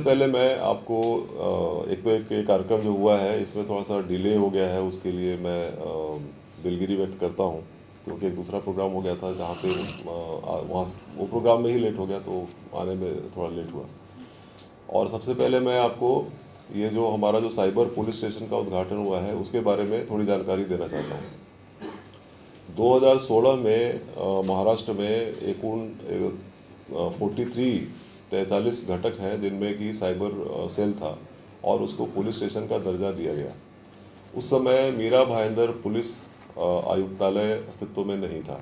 पहले मैं आपको एक कार्यक्रम जो हुआ है इसमें थोड़ा सा डिले हो गया है, उसके लिए मैं दिलगिरी व्यक्त करता हूँ, क्योंकि एक दूसरा प्रोग्राम हो गया था जहाँ पे वहाँ वो प्रोग्राम में ही लेट हो गया, तो आने में थोड़ा लेट हुआ। और सबसे पहले मैं आपको ये जो हमारा जो साइबर पुलिस स्टेशन का उद्घाटन हुआ है उसके बारे में थोड़ी जानकारी देना चाहता हूँ। 2016 में महाराष्ट्र में एकूण 43 घटक हैं जिनमें कि साइबर सेल था और उसको पुलिस स्टेशन का दर्जा दिया गया। उस समय मीरा भाईंदर पुलिस आयुक्तालय अस्तित्व में नहीं था।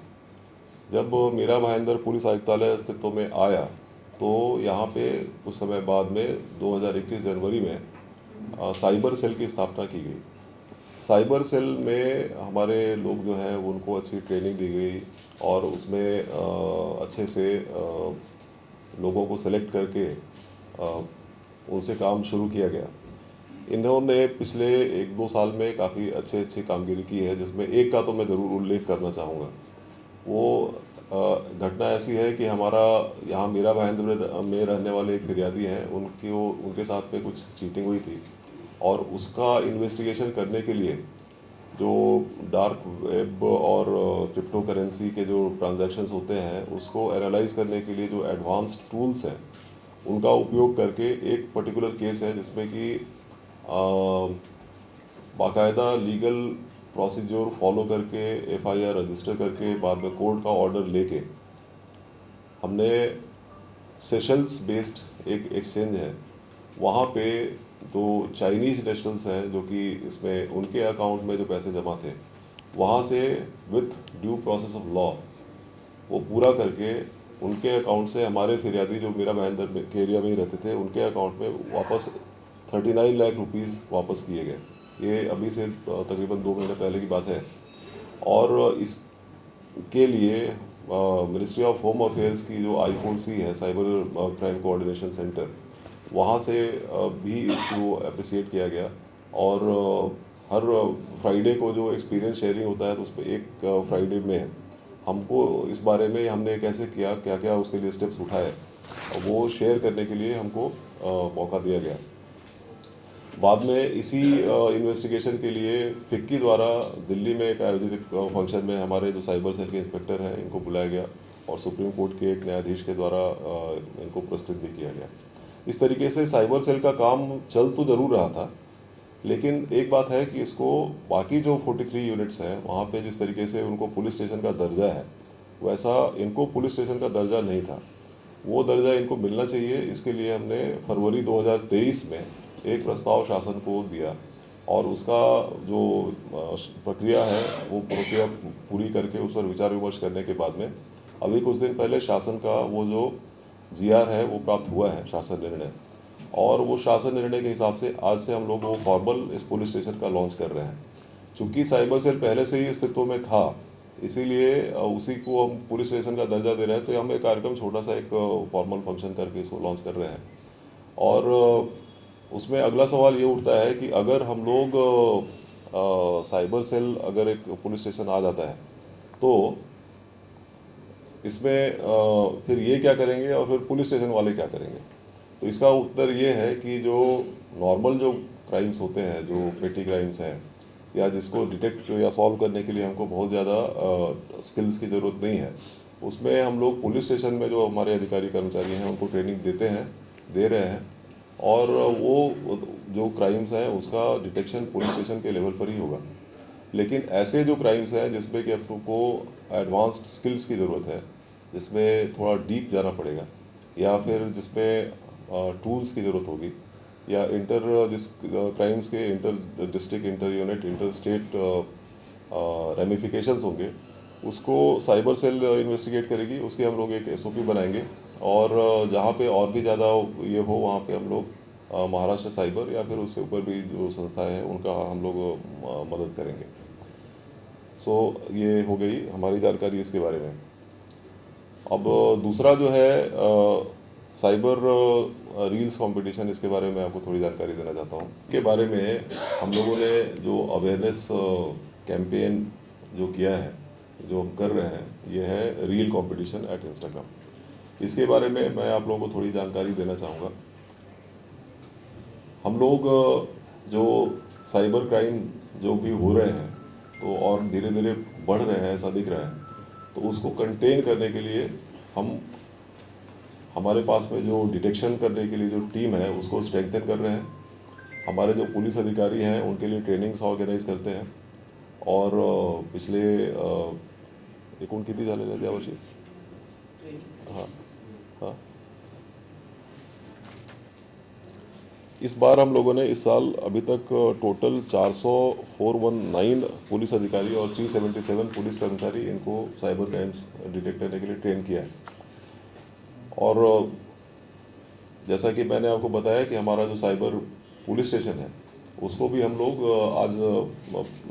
जब मीरा भाईंदर पुलिस आयुक्तालय अस्तित्व में आया तो यहाँ पे कुछ समय बाद में 2021 जनवरी में साइबर सेल की स्थापना की गई। साइबर सेल में हमारे लोग जो हैं उनको अच्छी ट्रेनिंग दी गई और उसमें अच्छे से लोगों को सेलेक्ट करके उनसे काम शुरू किया गया। इन्होंने पिछले 1-2 साल में काफ़ी अच्छी कामगिरी की है, जिसमें एक का तो मैं ज़रूर उल्लेख करना चाहूँगा। वो घटना ऐसी है कि हमारा यहाँ मीरा भाईंदर में रहने वाले एक फिरियादी हैं, उनके साथ में कुछ चीटिंग हुई थी और उसका इन्वेस्टिगेशन करने के लिए जो डार्क वेब और क्रिप्टो करेंसी के जो ट्रांजैक्शंस होते हैं उसको एनालाइज करने के लिए जो एडवांस्ड टूल्स हैं उनका उपयोग करके एक पर्टिकुलर केस है जिसमें कि बाकायदा लीगल प्रोसीजर फॉलो करके एफआईआर रजिस्टर करके बाद में कोर्ट का ऑर्डर लेके हमने सेशल्स बेस्ड एक एक्सचेंज है वहाँ पे जो चाइनीज़ नेशनल्स हैं जो कि इसमें उनके अकाउंट में जो पैसे जमा थे वहाँ से with due process of law वो पूरा करके उनके अकाउंट से हमारे फिरियादी जो मेरा महेंद्र के एरिया में ही रहते थे उनके अकाउंट में वापस 39 लाख रुपीज़ वापस किए गए। ये अभी से तकरीबन 2 महीने पहले की बात है। और इसके लिए मिनिस्ट्री ऑफ होम अफेयर्स की जो I4C है, साइबर क्राइम कोऑर्डिनेशन सेंटर, वहाँ से भी इसको अप्रिसिएट किया गया। और हर फ्राइडे को जो एक्सपीरियंस शेयरिंग होता है तो उस पर एक फ्राइडे में हमको इस बारे में हमने कैसे किया, क्या क्या उसके लिए स्टेप्स उठाए, वो शेयर करने के लिए हमको मौका दिया गया। बाद में इसी इन्वेस्टिगेशन के लिए फिक्की द्वारा दिल्ली में एक आयोजित फंक्शन में हमारे जो साइबर सेल के इंस्पेक्टर हैं इनको बुलाया गया और सुप्रीम कोर्ट के एक न्यायाधीश के द्वारा इनको पुरस्कृत भी किया गया। इस तरीके से साइबर सेल का काम चल तो ज़रूर रहा था, लेकिन एक बात है कि इसको बाकी जो 43 यूनिट्स हैं वहाँ पे जिस तरीके से उनको पुलिस स्टेशन का दर्जा है वैसा इनको पुलिस स्टेशन का दर्जा नहीं था। वो दर्जा इनको मिलना चाहिए, इसके लिए हमने फरवरी 2023 में एक प्रस्ताव शासन को दिया और उसका जो प्रक्रिया है वो प्रक्रिया पूरी करके उस पर विचार विमर्श करने के बाद में अभी कुछ दिन पहले शासन का वो जो GR है वो प्राप्त हुआ है, शासन निर्णय। और वो शासन निर्णय के हिसाब से आज से हम लोग वो फॉर्मल इस पुलिस स्टेशन का लॉन्च कर रहे हैं। चूँकि साइबर सेल पहले से ही अस्तित्व में था, इसीलिए उसी को हम पुलिस स्टेशन का दर्जा दे रहे हैं। तो हम एक कार्यक्रम छोटा सा एक फॉर्मल फंक्शन करके इसको लॉन्च कर रहे हैं। और उसमें अगला सवाल ये उठता है कि अगर हम लोग साइबर सेल अगर एक पुलिस स्टेशन आ जाता है तो इसमें फिर ये क्या करेंगे और फिर पुलिस स्टेशन वाले क्या करेंगे। तो इसका उत्तर ये है कि जो नॉर्मल जो क्राइम्स होते हैं, जो पेटी क्राइम्स हैं या जिसको डिटेक्ट या सॉल्व करने के लिए हमको बहुत ज़्यादा स्किल्स की ज़रूरत नहीं है, उसमें हम लोग पुलिस स्टेशन में जो हमारे अधिकारी कर्मचारी हैं उनको ट्रेनिंग दे रहे हैं। और वो जो क्राइम्स हैं उसका डिटेक्शन पुलिस स्टेशन के लेवल पर ही होगा। लेकिन ऐसे जो क्राइम्स हैं जिसमें कि आपको एडवांस्ड स्किल्स की ज़रूरत है, जिसमें थोड़ा डीप जाना पड़ेगा या फिर जिसमें टूल्स की ज़रूरत होगी या जिस क्राइम्स के inter district, inter unit, inter state ramifications होंगे, उसको साइबर सेल इन्वेस्टिगेट करेगी। उसके हम लोग एक SOP बनाएंगे और जहाँ पे और भी ज़्यादा ये हो वहाँ पे हम लोग महाराष्ट्र साइबर या फिर उससे ऊपर भी जो संस्थाएं हैं उनका हम लोग मदद करेंगे। सो ये हो गई हमारी जानकारी इसके बारे में। अब दूसरा जो है साइबर रील्स कंपटीशन, इसके बारे में आपको थोड़ी जानकारी देना चाहता हूँ। के बारे में हम लोगों ने जो अवेयरनेस कैंपेन जो किया है, जो हम कर रहे हैं, ये है रील कंपटीशन एट इंस्टाग्राम। इसके बारे में मैं आप लोगों को थोड़ी जानकारी देना चाहूँगा। हम लोग जो साइबर क्राइम जो भी हो रहे हैं तो और धीरे धीरे बढ़ रहे हैं ऐसा दिख रहा है, तो उसको कंटेन करने के लिए हम हमारे पास में जो डिटेक्शन करने के लिए जो टीम है उसको स्ट्रेंथन कर रहे हैं। हमारे जो पुलिस अधिकारी हैं उनके लिए ट्रेनिंग्स ऑर्गेनाइज करते हैं। और पिछले एकूण किती झालेल्या आहेत यावर्षी? हाँ हाँ, इस बार हम लोगों ने इस साल अभी तक टोटल 419 पुलिस अधिकारी और 377 पुलिस कर्मचारी इनको साइबर क्राइम्स डिटेक्ट करने के लिए ट्रेन किया है। और जैसा कि मैंने आपको बताया कि हमारा जो साइबर पुलिस स्टेशन है उसको भी हम लोग आज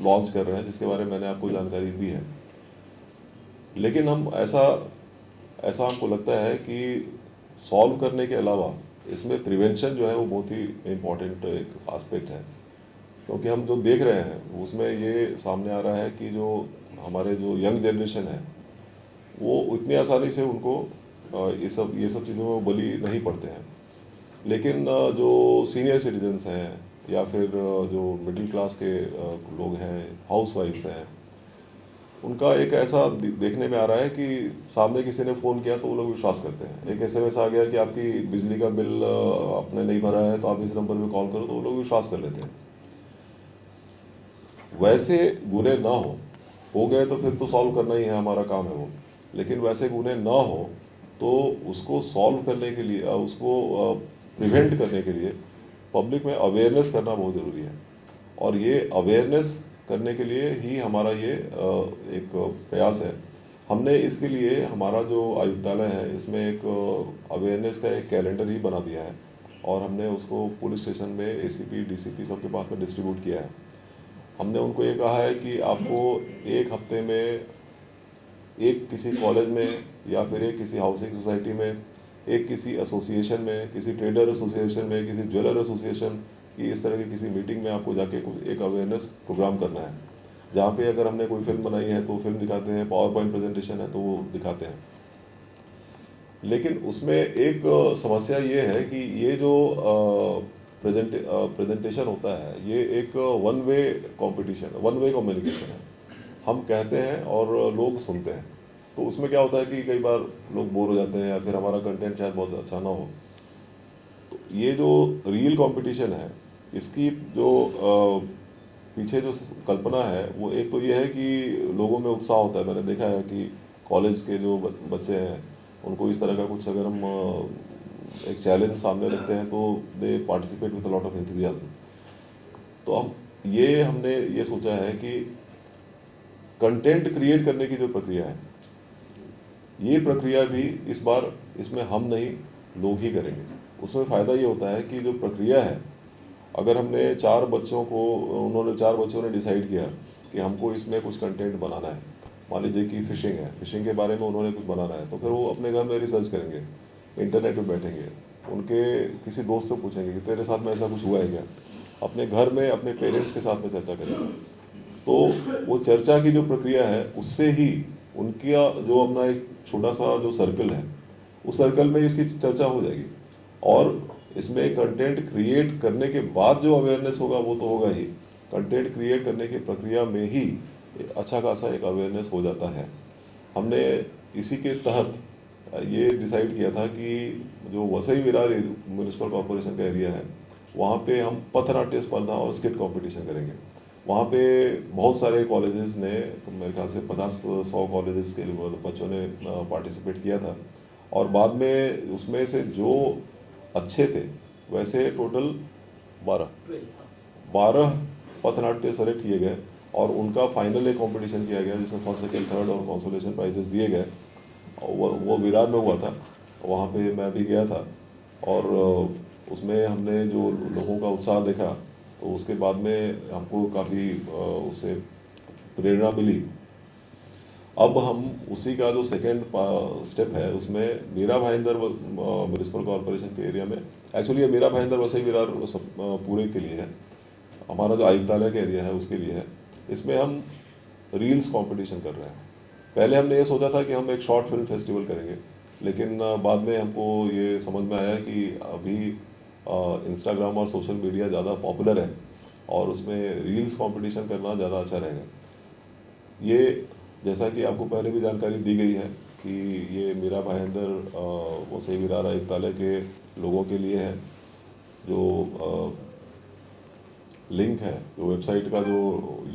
लॉन्च कर रहे हैं, जिसके बारे में मैंने आपको जानकारी दी है। लेकिन हम ऐसा ऐसा हमको लगता है कि सॉल्व करने के अलावा इसमें प्रिवेंशन जो है वो बहुत ही इम्पोर्टेंट एक एस्पेक्ट है, क्योंकि हम जो देख रहे हैं उसमें ये सामने आ रहा है कि जो हमारे जो यंग जनरेशन है वो इतनी आसानी से उनको ये सब चीज़ों में बली नहीं पड़ते हैं। लेकिन जो सीनियर सिटीजन्स हैं या फिर जो मिडिल क्लास के लोग हैं, हाउस वाइफ्स हैं, उनका एक ऐसा देखने में आ रहा है कि सामने किसी ने फ़ोन किया तो वो लोग विश्वास करते हैं। एक एसएमएस आ गया कि आपकी बिजली का बिल आपने नहीं भरा है तो आप इस नंबर पे कॉल करो, तो वो लोग विश्वास कर लेते हैं। वैसे गुने ना हो गए तो फिर तो सॉल्व करना ही है, हमारा काम है वो। लेकिन वैसे गुने ना हो तो उसको सॉल्व करने के लिए उसको प्रिवेंट करने के लिए पब्लिक में अवेयरनेस करना बहुत ज़रूरी है। और ये अवेयरनेस करने के लिए ही हमारा ये एक प्रयास है। हमने इसके लिए हमारा जो आयुक्तालय है इसमें एक अवेयरनेस का एक कैलेंडर ही बना दिया है और हमने उसको पुलिस स्टेशन में एसीपी डीसीपी सबके पास में डिस्ट्रीब्यूट किया है। हमने उनको ये कहा है कि आपको एक हफ्ते में एक किसी कॉलेज में या फिर एक किसी हाउसिंग सोसाइटी में, एक किसी एसोसिएशन में, किसी ट्रेडर एसोसिएशन में, किसी ज्वेलर एसोसिएशन की इस तरह की किसी मीटिंग में आपको जाके कुछ एक अवेयरनेस प्रोग्राम करना है, जहाँ पे अगर हमने कोई फिल्म बनाई है तो फिल्म दिखाते हैं, पावर पॉइंट प्रेजेंटेशन है तो वो दिखाते हैं। लेकिन उसमें एक समस्या ये है कि ये जो प्रेजेंटेशन होता है ये एक one way competition, one way communication है। हम कहते हैं और लोग सुनते हैं, तो उसमें क्या होता है कि कई बार लोग बोर हो जाते हैं या फिर हमारा कंटेंट शायद बहुत अच्छा ना हो। तो ये जो रियल कंपटीशन है इसकी जो पीछे जो कल्पना है वो एक तो ये है कि लोगों में उत्साह होता है। मैंने देखा है कि कॉलेज के जो बच्चे हैं उनको इस तरह का कुछ अगर हम एक चैलेंज सामने रखते हैं तो दे participate with lot of enthusiasm. तो हमने ये सोचा है कि कंटेंट क्रिएट करने की जो प्रक्रिया है ये प्रक्रिया भी इस बार इसमें हम नहीं लोग ही करेंगे। उसमें फ़ायदा ये होता है कि जो प्रक्रिया है, अगर हमने 4 बच्चों को, उन्होंने 4 बच्चों ने डिसाइड किया कि हमको इसमें कुछ कंटेंट बनाना है, मान लीजिए कि फ़िशिंग है, फ़िशिंग के बारे में उन्होंने कुछ बनाना है, तो फिर वो अपने घर में रिसर्च करेंगे, इंटरनेट पे बैठेंगे, उनके किसी दोस्त से पूछेंगे कि तेरे साथ में ऐसा कुछ हुआ है क्या, अपने घर में अपने पेरेंट्स के साथ में चर्चा करेंगे। तो वो चर्चा की जो प्रक्रिया है उससे ही उनका जो अपना एक छोटा सा जो सर्कल है उस सर्कल में इसकी चर्चा हो जाएगी। और इसमें कंटेंट क्रिएट करने के बाद जो अवेयरनेस होगा वो तो होगा ही, कंटेंट क्रिएट करने की प्रक्रिया में ही एक अच्छा खासा एक अवेयरनेस हो जाता है। हमने इसी के तहत ये डिसाइड किया था कि जो वसई विरार म्यूनिसिपल कॉरपोरेशन का एरिया है वहाँ पे हम पथनाट्य स्पर्धा और स्किट कंपटीशन करेंगे। वहाँ पे बहुत सारे कॉलेजेस ने, तो मेरे ख्याल से 50-100 कॉलेजेस के बच्चों ने पार्टिसिपेट किया था। और बाद में उसमें से जो अच्छे थे वैसे टोटल 12 पथनाट्य सेलेक्ट किए गए और उनका फाइनल एक कंपटीशन किया गया जिसमें फर्स्ट सेकंड थर्ड और कंसोलेशन प्राइजेस दिए गए। और वो विरार में हुआ था, वहाँ पे मैं भी गया था और उसमें हमने जो लोगों का उत्साह देखा तो उसके बाद में हमको काफ़ी उससे प्रेरणा मिली। अब हम उसी का जो सेकेंड स्टेप है उसमें मीरा भाईंदर म्यूनिसिपल कॉरपोरेशन के एरिया में, एक्चुअली ये मीरा भाईंदर वसई विरार पूरे के लिए है, हमारा जो आयुक्तालय का एरिया है उसके लिए है। इसमें हम रील्स कंपटीशन कर रहे हैं। पहले हमने ये सोचा था कि हम एक शॉर्ट फिल्म फेस्टिवल करेंगे, लेकिन बाद में हमको ये समझ में आया कि अभी इंस्टाग्राम और सोशल मीडिया ज़्यादा पॉपुलर है और उसमें रील्स कंपटीशन करना ज़्यादा अच्छा रहेगा। ये जैसा कि आपको पहले भी जानकारी दी गई है कि ये मीरा भाईंदर वसई विरार आयुक्तालय के लोगों के लिए है। जो लिंक है, जो वेबसाइट का जो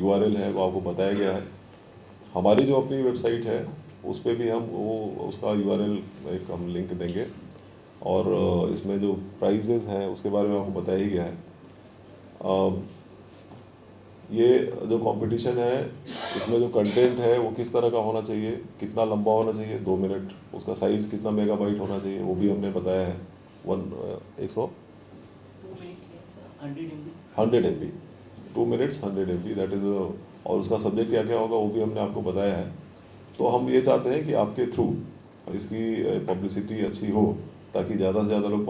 URL है वो आपको बताया गया है। हमारी जो अपनी वेबसाइट है उस पर भी हम वो उसका URL एक हम लिंक देंगे और इसमें जो प्राइजेज़ हैं उसके बारे में आपको बताया ही गया है। ये जो कंपटीशन है इसमें जो कंटेंट है वो किस तरह का होना चाहिए, कितना लंबा होना चाहिए 2 मिनट, उसका साइज़ कितना मेगाबाइट होना चाहिए वो भी हमने बताया है। 100 MB 2 minutes 100 MB that is. और उसका सब्जेक्ट क्या क्या होगा वो भी हमने आपको बताया है। तो हम ये चाहते हैं कि आपके थ्रू इसकी पब्लिसिटी अच्छी हो ताकि ज़्यादा से ज़्यादा लोग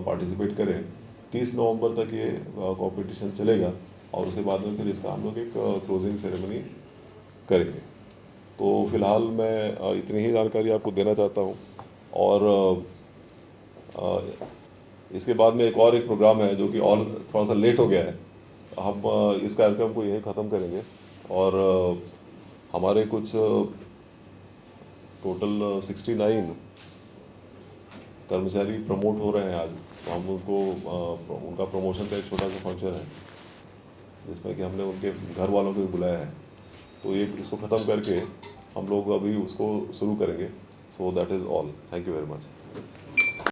पार्टिसिपेट करें। 30 नवंबर तक ये कंपटीशन चलेगा और उसके बाद में फिर इसका हम लोग एक क्लोजिंग सेरेमनी करेंगे। तो फिलहाल मैं इतनी ही जानकारी आपको देना चाहता हूँ। और इसके बाद में एक प्रोग्राम है जो कि और थोड़ा सा लेट हो गया है। हम इस कार्यक्रम को यहीं ख़त्म करेंगे और हमारे कुछ टोटल 69 कर्मचारी प्रमोट हो रहे हैं आज। तो हम उनको उनका प्रमोशन का एक छोटा सा फंक्शन है जिसमें कि हमने उनके घर वालों को भी बुलाया है। तो ये इसको ख़त्म करके हम लोग अभी उसको शुरू करेंगे। So that is all. Thank you very much.